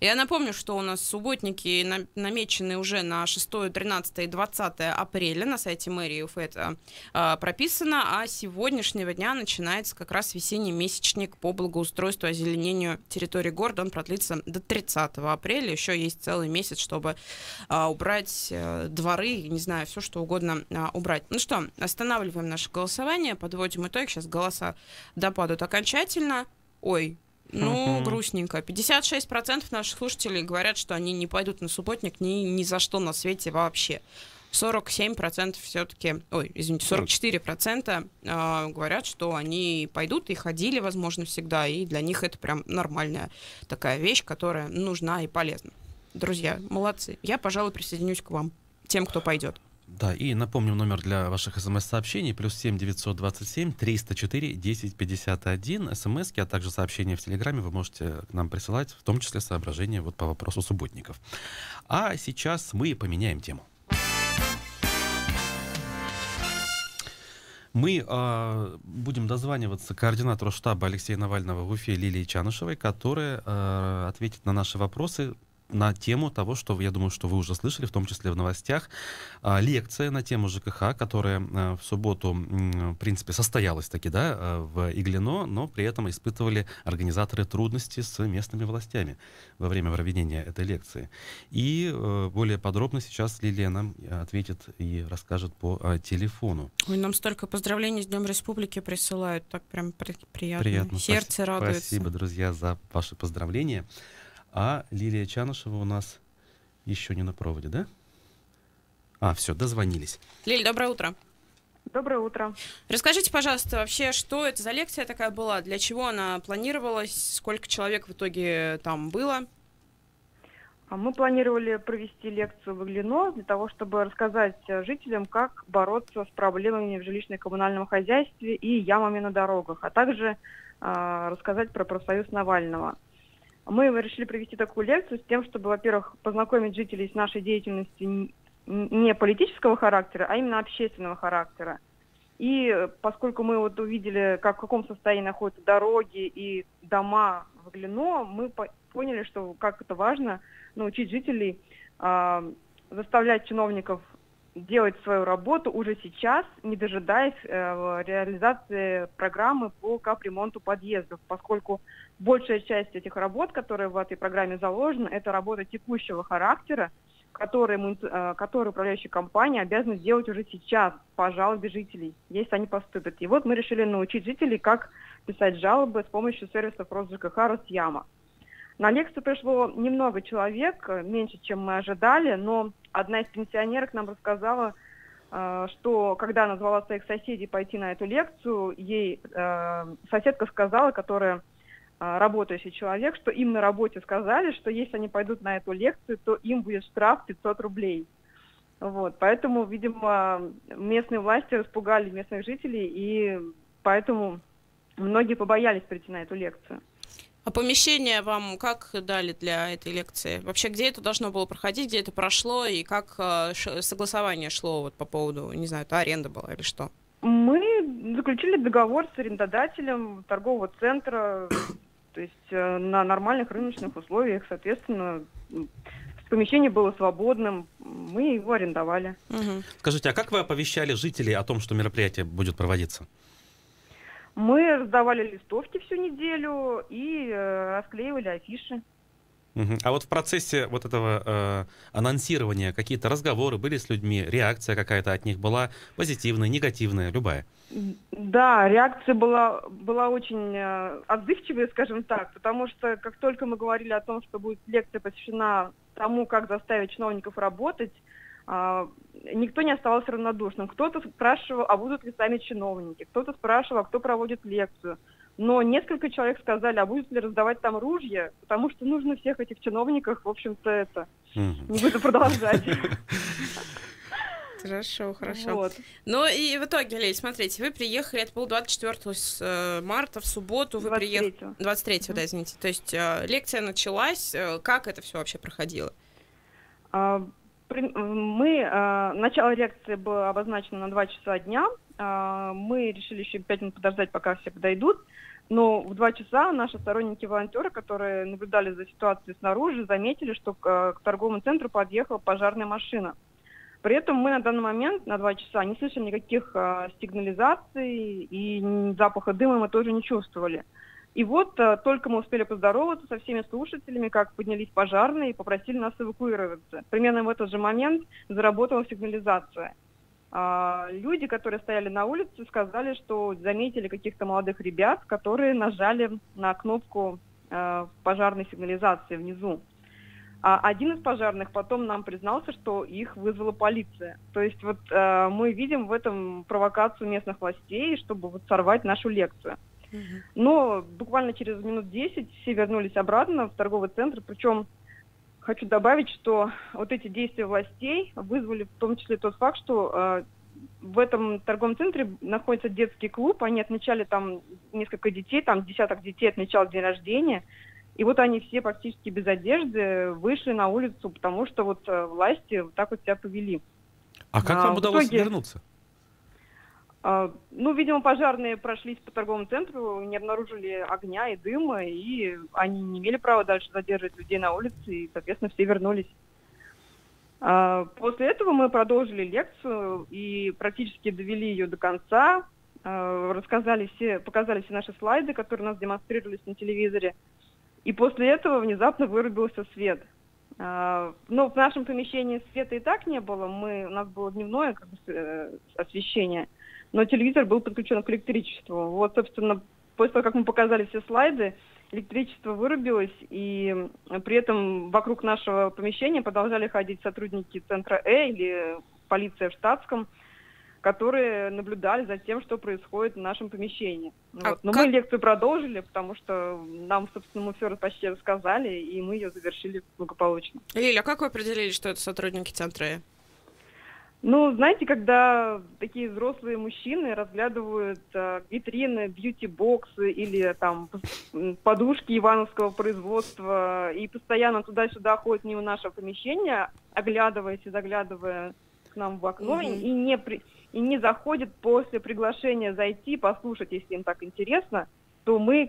Я напомню, что у нас субботники намечены уже на 6, 13 и 20 апреля. На сайте мэрии Уфы это прописано. А с сегодняшнего дня начинается как раз весенний месячник по благоустройству и озеленению территории города. Он продлится до 30 апреля. Еще есть целый месяц, чтобы убрать дворы, не знаю, все что угодно убрать. Ну что, останавливаем наше голосование, подводим итог. Сейчас голоса допадут окончательно. Ой, ну, грустненько. 56% наших слушателей говорят, что они не пойдут на субботник ни за что на свете вообще. 47% все-таки, 44% говорят, что они пойдут и ходили, возможно, всегда, и для них это прям нормальная такая вещь, которая нужна и полезна. Друзья, молодцы. Я, пожалуй, присоединюсь к вам, тем, кто пойдет. Да, и напомним номер для ваших смс-сообщений: +7 927 304 1051. СМСки, а также сообщения в Телеграме вы можете к нам присылать, в том числе соображения вот по вопросу субботников. А сейчас мы поменяем тему. Мы будем дозваниваться координатору штаба Алексея Навального в Уфе Лилии Чанышевой, которая ответит на наши вопросы на тему того, что, я думаю, что вы уже слышали, в том числе в новостях. Лекция на тему ЖКХ, которая в субботу, в принципе, состоялась таки, да, в Иглино, но при этом испытывали организаторы трудности с местными властями во время проведения этой лекции. И более подробно сейчас Лилия нам ответит и расскажет по телефону. Ой, нам столько поздравлений с Днем Республики присылают, так прям приятно. Сердце радуется. Спасибо, друзья, за ваши поздравления. А Лилия Чанышева у нас еще не на проводе, да? Все, дозвонились. Лиль, доброе утро. Доброе утро. Расскажите, пожалуйста, вообще, что это за лекция такая была? Для чего она планировалась? Сколько человек в итоге там было? Мы планировали провести лекцию в Иглино для того, чтобы рассказать жителям, как бороться с проблемами в жилищно-коммунальном хозяйстве и ямами на дорогах, а также рассказать про профсоюз Навального. Мы решили провести такую лекцию с тем, чтобы, во-первых, познакомить жителей с нашей деятельностью не политического характера, а именно общественного характера. И поскольку мы вот увидели, в каком состоянии находятся дороги и дома в Иглино, мы поняли, что как это важно научить жителей заставлять чиновников делать свою работу уже сейчас, не дожидаясь реализации программы по капремонту подъездов, поскольку большая часть этих работ, которые в этой программе заложены, это работа текущего характера, которые управляющие компании обязаны делать уже сейчас по жалобе жителей, если они поступят. И вот мы решили научить жителей, как писать жалобы с помощью сервисов РосЖКХ, Росяма. На лекцию пришло немного человек, меньше, чем мы ожидали, но одна из пенсионерок нам рассказала, что когда она звала своих соседей пойти на эту лекцию, ей соседка сказала, которая работающий человек, что им на работе сказали, что если они пойдут на эту лекцию, то им будет штраф 500 рублей. Вот, поэтому, видимо, местные власти распугали местных жителей, и поэтому многие побоялись прийти на эту лекцию. А помещение вам как дали для этой лекции? Вообще, где это должно было проходить, где это прошло, и как согласование шло вот по поводу, не знаю, это аренда была или что? Мы заключили договор с арендодателем торгового центра, то есть на нормальных рыночных условиях, соответственно, помещение было свободным, мы его арендовали. Скажите, а как вы оповещали жителей о том, что мероприятие будет проводиться? Мы раздавали листовки всю неделю и расклеивали афиши. А вот в процессе вот этого анонсирования какие-то разговоры были с людьми, реакция какая-то от них была позитивная, негативная, любая? Да, реакция была очень отзывчивая, скажем так, потому что как только мы говорили о том, что будет лекция посвящена тому, как заставить чиновников работать, никто не оставался равнодушным. Кто-то спрашивал, а будут ли сами чиновники, кто-то спрашивал, а кто проводит лекцию. Но несколько человек сказали, а будут ли раздавать там ружья, потому что нужно всех этих чиновников, в общем-то, не буду продолжать. Хорошо. Вот. Ну и в итоге, Лиль, смотрите, вы приехали, это было 24 марта, в субботу, вы приехали... 23-го, да, извините. То есть лекция началась, как это все вообще проходило? Начало лекции было обозначено на 2 часа дня, мы решили еще 5 минут подождать, пока все подойдут. Но в 2 часа наши сторонники-волонтеры, которые наблюдали за ситуацией снаружи, заметили, что к торговому центру подъехала пожарная машина. При этом мы на данный момент, на 2 часа, не слышали никаких сигнализаций, и запаха дыма мы тоже не чувствовали. И вот только мы успели поздороваться со всеми слушателями, как поднялись пожарные и попросили нас эвакуироваться. Примерно в этот же момент заработала сигнализация. Люди, которые стояли на улице, сказали, что заметили каких-то молодых ребят, которые нажали на кнопку пожарной сигнализации внизу. А один из пожарных потом нам признался, что их вызвала полиция. То есть вот мы видим в этом провокацию местных властей, чтобы вот сорвать нашу лекцию. Но буквально через минут 10 все вернулись обратно в торговый центр, причем хочу добавить, что вот эти действия властей вызвали в том числе тот факт, что в этом торговом центре находится детский клуб, они отмечали там несколько детей, там десяток детей отмечал день рождения, и вот они все практически без одежды вышли на улицу, потому что вот власти вот так вот себя повели. А как вам удалось вернуться? Видимо, пожарные прошлись по торговому центру, не обнаружили огня и дыма, и они не имели права дальше задерживать людей на улице, и, соответственно, все вернулись. После этого мы продолжили лекцию и практически довели ее до конца, показали все наши слайды, которые у нас демонстрировались на телевизоре, и после этого внезапно вырубился свет. Но в нашем помещении света и так не было, у нас было дневное освещение, но телевизор был подключен к электричеству. Вот, собственно, после того, как мы показали все слайды, электричество вырубилось, и при этом вокруг нашего помещения продолжали ходить сотрудники центра или полиция в штатском, которые наблюдали за тем, что происходит в нашем помещении. Но мы лекцию продолжили, потому что нам, собственно, мы все почти рассказали, и мы ее завершили благополучно. Лиля, а как вы определили, что это сотрудники центра? Знаете, когда такие взрослые мужчины разглядывают витрины, бьюти-боксы или там подушки ивановского производства и постоянно туда-сюда ходят мимо нашего помещения, оглядываясь и заглядывая к нам в окно, и не заходят после приглашения зайти, послушать, если им так интересно, то мы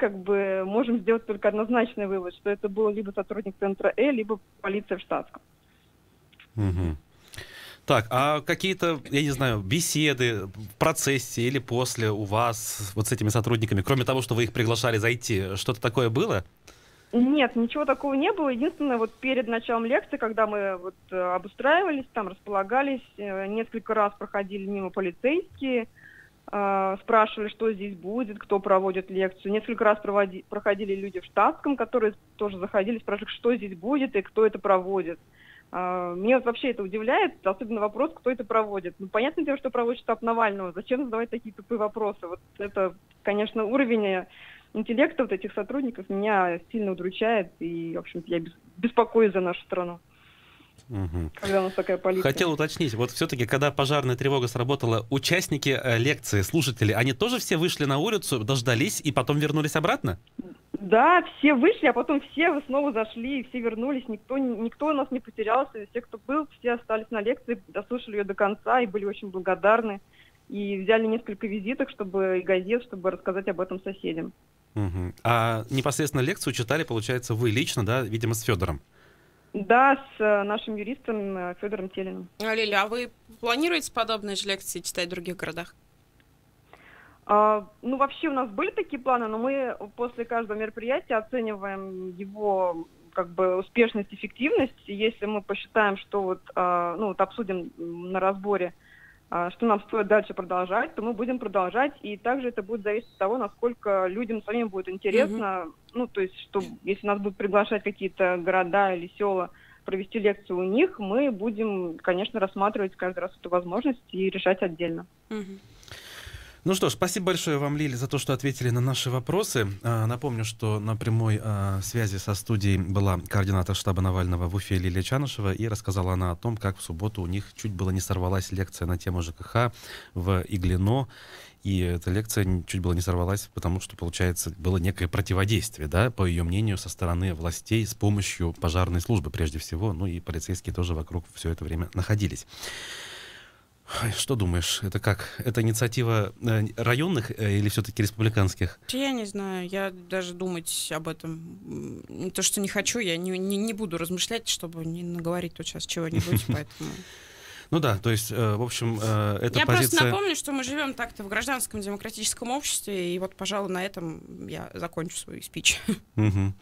можем сделать только однозначный вывод, что это был либо сотрудник центра либо полиция в штатском. Так, а какие-то, я не знаю, беседы в процессе или после у вас вот с этими сотрудниками, кроме того, что вы их приглашали зайти, что-то такое было? Нет, ничего такого не было. Единственное, вот перед началом лекции, когда мы обустраивались, там располагались, несколько раз проходили мимо полицейские, спрашивали, что здесь будет, кто проводит лекцию. Несколько раз проходили люди в штатском, которые тоже заходили, спрашивали, что здесь будет и кто это проводит. Меня вообще это удивляет, особенно вопрос, кто это проводит. Понятное дело, что проводит штаб Навального. Зачем задавать такие тупые вопросы? Вот это, конечно, уровень интеллекта вот этих сотрудников меня сильно удручает, и, в общем-то, я беспокоюсь за нашу страну. Когда у нас такая политика. Хотел уточнить, вот все-таки, когда пожарная тревога сработала, участники лекции, слушатели, они тоже все вышли на улицу, дождались и потом вернулись обратно? Да, все вышли, а потом все снова зашли, все вернулись, никто у нас не потерялся, все, кто был, все остались на лекции, дослушали ее до конца и были очень благодарны, и взяли несколько визиток, и газет, чтобы рассказать об этом соседям. А непосредственно лекцию читали, получается, вы лично, да, видимо, с Федором? Да, с нашим юристом Федором Телиным. Лиля, а вы планируете подобные же лекции читать в других городах? Ну, вообще у нас были такие планы, но мы после каждого мероприятия оцениваем его как бы успешность, эффективность. Если мы посчитаем, что вот обсудим на разборе, что нам стоит дальше продолжать, то мы будем продолжать. И также это будет зависеть от того, насколько людям самим будет интересно. Ну, то есть, что если нас будут приглашать какие-то города или села провести лекцию у них, мы будем, конечно, рассматривать каждый раз эту возможность и решать отдельно. Ну что ж, спасибо большое вам, Лиля, за то, что ответили на наши вопросы. Напомню, что на прямой связи со студией была координатор штаба Навального в Уфе Лилия Чанышева, и рассказала она о том, как в субботу у них чуть было не сорвалась лекция на тему ЖКХ в Иглино. И эта лекция чуть было не сорвалась, потому что, получается, было некое противодействие, да, по ее мнению, со стороны властей с помощью пожарной службы прежде всего. Ну и полицейские тоже вокруг все это время находились. Что думаешь, это как? Это инициатива районных или все-таки республиканских? Я не знаю, я даже думать об этом не то, что не хочу, я не буду размышлять, чтобы не наговорить тут сейчас чего-нибудь, поэтому... Ну да, то есть, в общем, эта я позиция... просто напомню, что мы живем так-то в гражданском демократическом обществе, и вот, пожалуй, на этом я закончу свой спич. Ну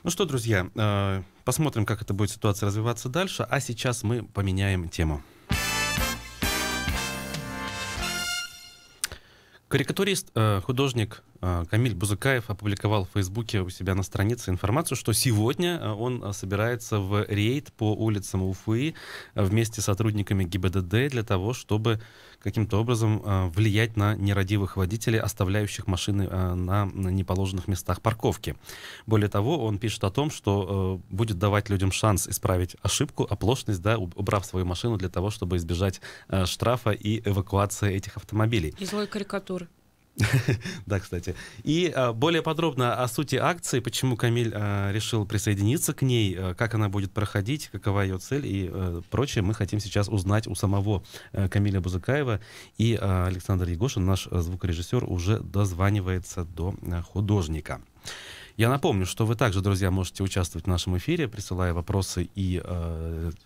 что, друзья, посмотрим, как это будет ситуация развиваться дальше, а сейчас мы поменяем тему. Карикатурист, художник Камиль Бузыкаев опубликовал в Фейсбуке у себя на странице информацию, что сегодня он собирается в рейд по улицам Уфы вместе с сотрудниками ГИБДД для того, чтобы каким-то образом влиять на нерадивых водителей, оставляющих машины на неположенных местах парковки. Более того, он пишет о том, что будет давать людям шанс исправить ошибку, оплошность, да, убрав свою машину для того, чтобы избежать штрафа и эвакуации этих автомобилей. И злой карикатуры. Да, кстати. И более подробно о сути акции, почему Камиль решил присоединиться к ней, как она будет проходить, какова ее цель и прочее, мы хотим сейчас узнать у самого Камиля Бузыкаева. И Александр Егошин, наш звукорежиссер, уже дозванивается до художника. Я напомню, что вы также, друзья, можете участвовать в нашем эфире, присылая вопросы и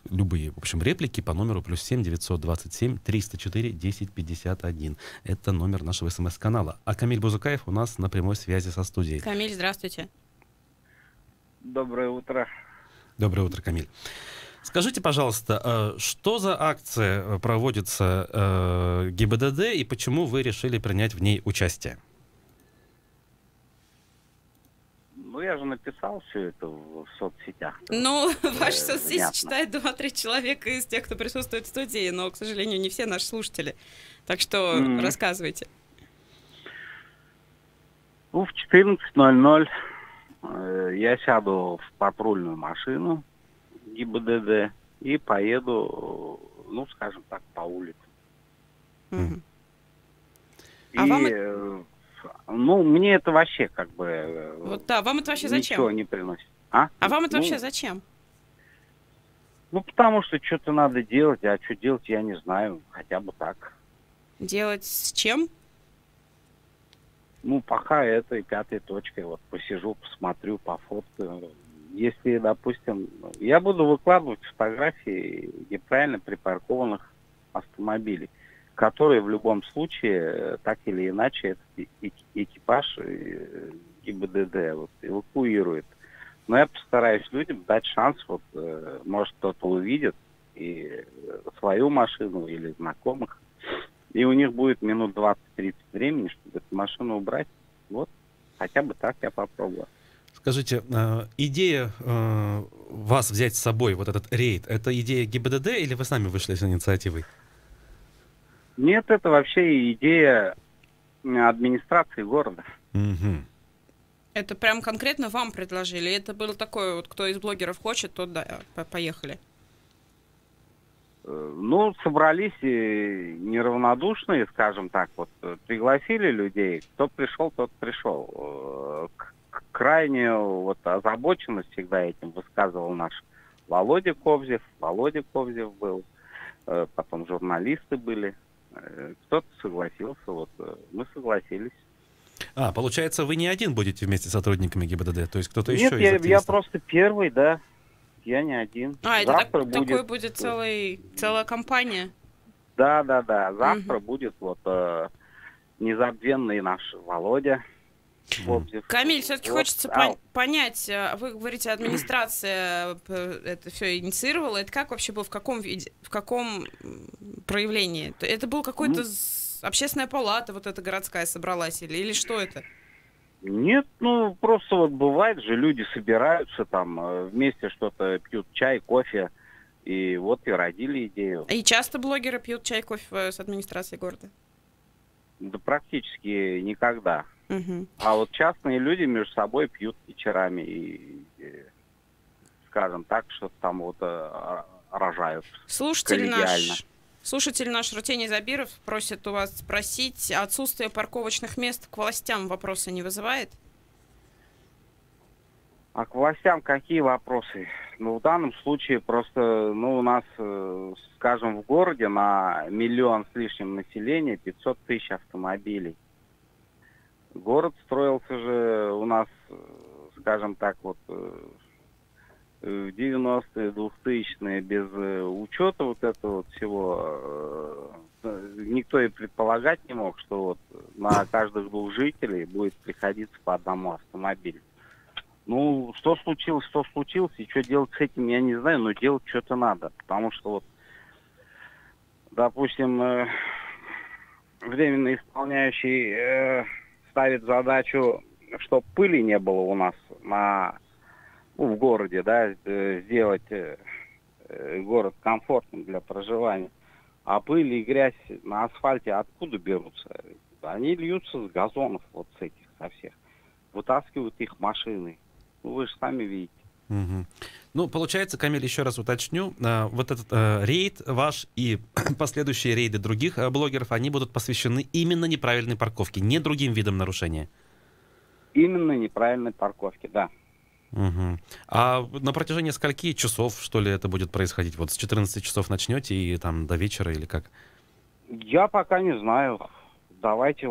любые, в общем, реплики по номеру +7 927 304 1051. Это номер нашего СМС-канала. А Камиль Бузыкаев у нас на прямой связи со студией. Камиль, здравствуйте. Доброе утро. Доброе утро, Камиль. Скажите, пожалуйста, что за акция проводится ГИБДД и почему вы решили принять в ней участие? Ну, я же написал все это в соцсетях. Ну, ваши соцсети читают 2-3 человека из тех, кто присутствует в студии, но, к сожалению, не все наши слушатели. Так что рассказывайте. Ну, в 14:00 я сяду в патрульную машину ГИБДД и поеду, ну, скажем так, по улице. Ну, мне это вообще как бы... Вот да, вам это вообще зачем? Ничего не приносит. А вам это вообще зачем? Ну, потому что что-то надо делать, а что делать, я не знаю. Хотя бы так. Делать с чем? Ну, пока этой 5-й точкой вот посижу, посмотрю, пофоткаю. Если, допустим, я буду выкладывать фотографии неправильно припаркованных автомобилей, которые в любом случае, так или иначе, этот экипаж ГИБДД вот, эвакуирует. Но я постараюсь людям дать шанс, вот, может, кто-то увидит и свою машину или знакомых, и у них будет минут 20-30 времени, чтобы эту машину убрать. Вот, хотя бы так я попробую. Скажите, идея вас взять с собой, вот этот рейд, это идея ГИБДД или вы сами вышли с инициативой? Нет, это вообще идея администрации города. Это прям конкретно вам предложили? Это было такое, вот кто из блогеров хочет, тот да, поехали? Ну, собрались неравнодушные, скажем так, вот пригласили людей, кто пришел, тот пришел. Крайне вот озабоченность всегда этим высказывал наш Володя Ковзев. Володя Ковзев был, потом журналисты были. Кто-то согласился, вот мы согласились. Получается, вы не один будете вместе с сотрудниками ГИБДД, то есть кто-то еще из активистов? Нет, я просто первый, да. я не один. Это такой будет целая компания? Да. Завтра будет незабвенный наш Володя. Камиль, все-таки хочется понять, вы говорите, администрация это все инициировала, это как вообще было, в каком виде, в каком проявлении? Это был какой-то общественная палата, вот эта городская собралась, или что это? Нет, просто бывает же, люди собираются там, вместе что-то пьют, чай, кофе, и и родили идею. И часто блогеры пьют чай, кофе с администрацией города? Да практически никогда. А частные люди между собой пьют вечерами и скажем так, что там рожают. Слушатель наш Рутений Забиров просит у вас спросить, отсутствие парковочных мест к властям вопросы не вызывает? А к властям какие вопросы? В данном случае просто, у нас, скажем, в городе на 1 миллион с лишним населения 500 тысяч автомобилей. Город строился же у нас, скажем так, в 90-е, 2000-е, без учета этого всего, никто и предполагать не мог, что на каждых 2 жителей будет приходиться по одному автомобилю. Что случилось, и что делать с этим, я не знаю, но делать что-то надо. Потому что, допустим, временно исполняющий ставит задачу, чтобы пыли не было у нас в городе, сделать город комфортным для проживания. А пыль и грязь на асфальте откуда берутся? Они льются с газонов, со всех. Вытаскивают их машины. Вы же сами видите. Получается, Камиль, еще раз уточню, этот рейд ваш и последующие рейды других блогеров, они будут посвящены именно неправильной парковке, не другим видам нарушения? Именно неправильной парковке, да. А на протяжении скольки часов, что ли, это будет происходить? С 14 часов начнете и до вечера или как? Я пока не знаю. Давайте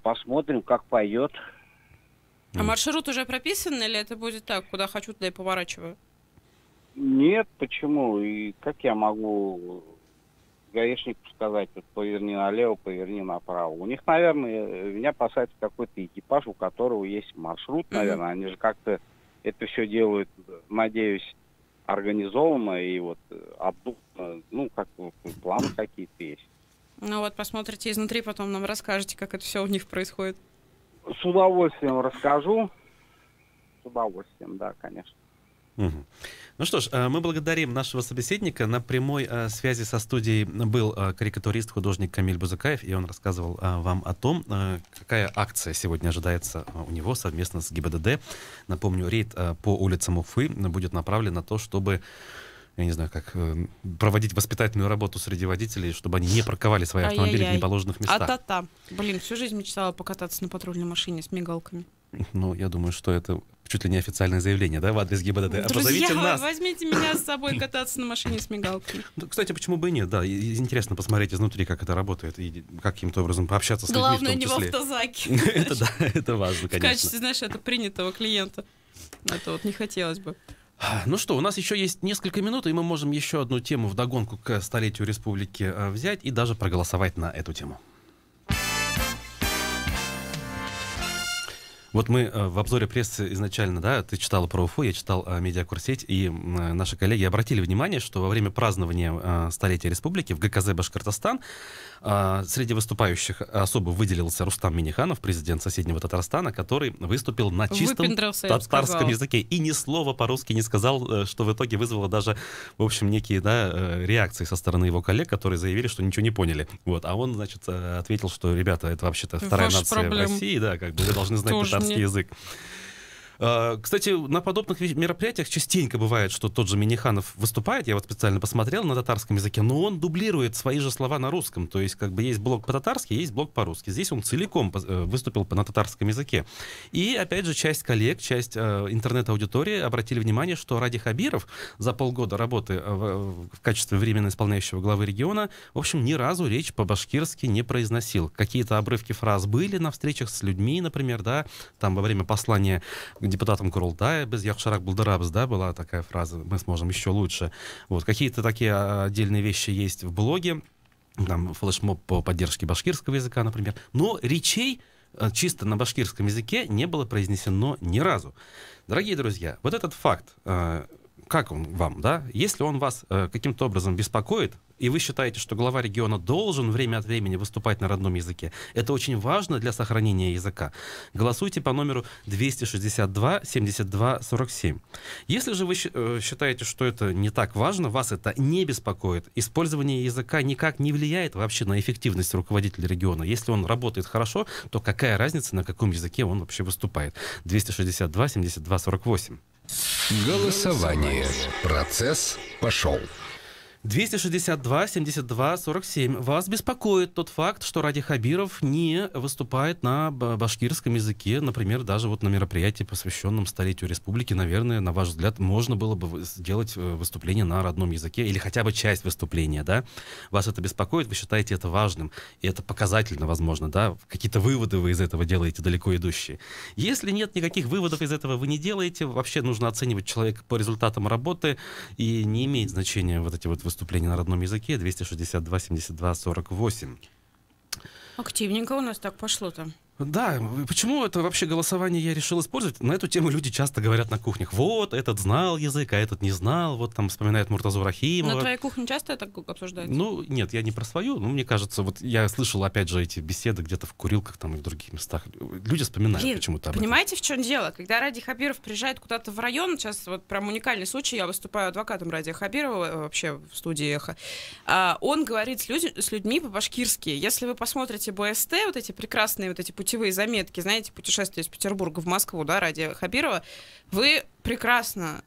посмотрим, как пойдет. А маршрут уже прописан, или это будет так, куда хочу, туда и поворачиваю? Нет, почему? И как я могу гаишнику сказать, поверни налево, поверни направо? У них, наверное, меня посадят в какой-то экипаж, у которого есть маршрут, наверное. Они же как-то это все делают, надеюсь, организованно и обдуманно, планы какие-то есть. Посмотрите изнутри, потом нам расскажете, как это все у них происходит. С удовольствием расскажу. С удовольствием, да, конечно. Ну что ж, мы благодарим нашего собеседника. На прямой связи со студией был карикатурист, художник Камиль Бузыкаев, и он рассказывал вам о том, какая акция сегодня ожидается у него совместно с ГИБДД. Напомню, рейд по улицам Уфы будет направлен на то, чтобы, я не знаю, как проводить воспитательную работу среди водителей, чтобы они не парковали свои автомобили в неположенных местах. А-та-та. Всю жизнь мечтала покататься на патрульной машине с мигалками. Я думаю, что это чуть ли не официальное заявление, в адрес ГИБДД. Друзья, возьмите меня с собой кататься на машине с мигалками. Кстати, почему бы и нет, да. Интересно посмотреть изнутри, как это работает, и каким-то образом пообщаться с людьми в том числе. Главное, не в автозаке. Это важно, конечно. В качестве, это принятого клиента. Это не хотелось бы. Ну что, у нас еще есть несколько минут, и мы можем еще одну тему вдогонку к столетию республики взять и даже проголосовать на эту тему. Мы в обзоре прессы изначально, ты читала про Уфу, я читал медиакурсеть, и наши коллеги обратили внимание, что во время празднования столетия республики в ГКЗ Башкортостан среди выступающих особо выделился Рустам Минниханов, президент соседнего Татарстана, который выступил на чистом татарском языке и ни слова по-русски не сказал, что в итоге вызвало даже, в общем, некие реакции со стороны его коллег, которые заявили, что ничего не поняли. А он, ответил, что, ребята, это вообще-то вторая нация в России, вы должны знать татарский язык. Кстати, на подобных мероприятиях частенько бывает, что тот же Минниханов выступает, я специально посмотрел на татарском языке, но он дублирует свои же слова на русском, то есть есть блок по-татарски, есть блок по-русски. Здесь он целиком выступил на татарском языке. И опять же часть коллег, часть интернет-аудитории обратили внимание, что Ради Хабиров за полгода работы в качестве временно исполняющего главы региона, в общем, ни разу речь по-башкирски не произносил. Какие-то обрывки фраз были на встречах с людьми, например, там во время послания депутатом Курултая без Яхшарак Булдарабс, да, была такая фраза, мы сможем еще лучше. Вот, какие-то такие отдельные вещи есть в блоге, там флешмоб по поддержке башкирского языка, например, но речей чисто на башкирском языке не было произнесено ни разу. Дорогие друзья, вот этот факт, как он вам, да? Если он вас каким-то образом беспокоит, и вы считаете, что глава региона должен время от времени выступать на родном языке, это очень важно для сохранения языка. Голосуйте по номеру 262-72-47. Если же вы считаете, что это не так важно, вас это не беспокоит, использование языка никак не влияет вообще на эффективность руководителя региона. Если он работает хорошо, то какая разница, на каком языке он вообще выступает? 262-72-48. Голосование. Процесс пошел. 262-72-47. Вас беспокоит тот факт, что Ради Хабиров не выступает на башкирском языке, например, даже вот на мероприятии, посвященном столетию республики, наверное, на ваш взгляд, можно было бы сделать выступление на родном языке или хотя бы часть выступления, да? Вас это беспокоит, вы считаете это важным, и это показательно, возможно, да? Какие-то выводы вы из этого делаете далеко идущие. Если нет никаких выводов из этого вы не делаете, вообще нужно оценивать человека по результатам работы, и не имеет значения вот эти вот выступление на родном языке. 262-72-48. Активненько у нас так пошло-то. Да, почему это вообще голосование я решил использовать? На эту тему люди часто говорят на кухнях. Вот, этот знал язык, а этот не знал. Вот там вспоминает Муртазу Рахимова. На твоей кухне часто это обсуждается? Ну, нет, я не про свою. Но мне кажется, вот я слышал, опять же, эти беседы где-то в курилках там и в других местах. Люди вспоминают почему-то об этом. Понимаете, в чем дело? Когда Ради Хабиров приезжает куда-то в район, сейчас вот прям уникальный случай, я выступаю адвокатом Ради Хабирова вообще в студии «Эхо», он говорит с людьми по-башкирски. Если вы посмотрите БСТ, вот эти прекрасные вот эти путевые заметки, знаете, путешествие из Петербурга в Москву, да, Ради Хабирова, вы прекрасно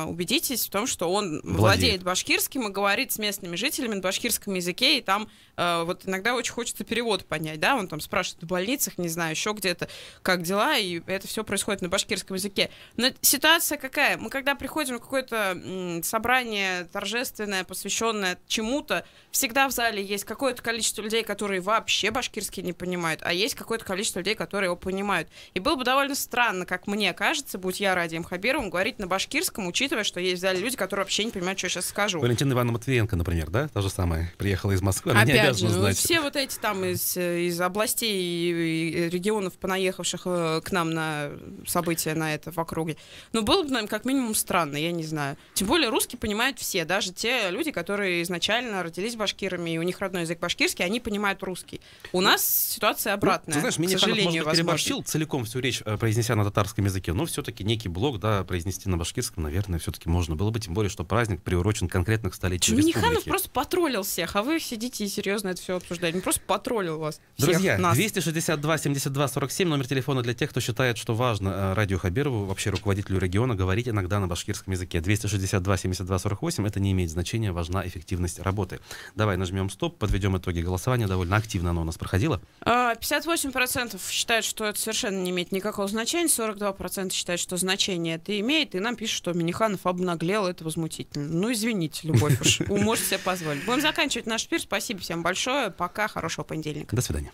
убедитесь в том, что он владеет башкирским и говорит с местными жителями на башкирском языке, и там вот иногда очень хочется перевод понять, да, он там спрашивает в больницах, не знаю, еще где-то, как дела, и это все происходит на башкирском языке. Но ситуация какая? Мы когда приходим на какое-то собрание торжественное, посвященное чему-то, всегда в зале есть какое-то количество людей, которые вообще башкирский не понимают, а есть какое-то количество людей, которые его понимают. И было бы довольно странно, как мне кажется, будь я Радием Хабировым, говорить на башкирском, учитывая, что есть в зале люди, которые вообще не понимают, что я сейчас скажу. Валентина Ивановна Матвиенко, например, да, та же самая, приехала из Москвы, она не обязана знать. Все вот эти там из областей и регионов, понаехавших к нам на события на это в округе. Но было бы нам как минимум странно, я не знаю. Тем более русский понимают все, даже те люди, которые изначально родились башкирами, и у них родной язык башкирский, они понимают русский. У нас ситуация обратная, знаешь, к сожалению, может быть, переборщил целиком всю речь, произнеся на татарском языке, но все-таки некий блок, да, произнести на башкирском, наверное, все-таки можно было бы, тем более, что праздник приурочен конкретно к столетию республики. Миниханов просто потроллил всех, а вы сидите и серьезно это все обсуждаете. Он просто потроллил вас всех. Друзья, нас. 262-72-47, номер телефона для тех, кто считает, что важно Радио Хабирову, вообще руководителю региона, говорить иногда на башкирском языке. 262-72-48, это не имеет значения, важна эффективность работы. Давай нажмем стоп, подведем итоги голосования, довольно активно оно у нас проходило. 58% считают, что это совершенно не имеет никакого значения, 42% считают, что значение это имеет, и нам пишут, что Миниханов обнаглел, это возмутительно. Ну, извините, Любовь, уж вы можете себе позволить. Будем заканчивать наш эфир. Спасибо всем большое. Пока, хорошего понедельника. До свидания.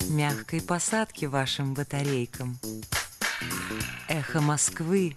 Мягкой посадки вашим батарейкам. Эхо Москвы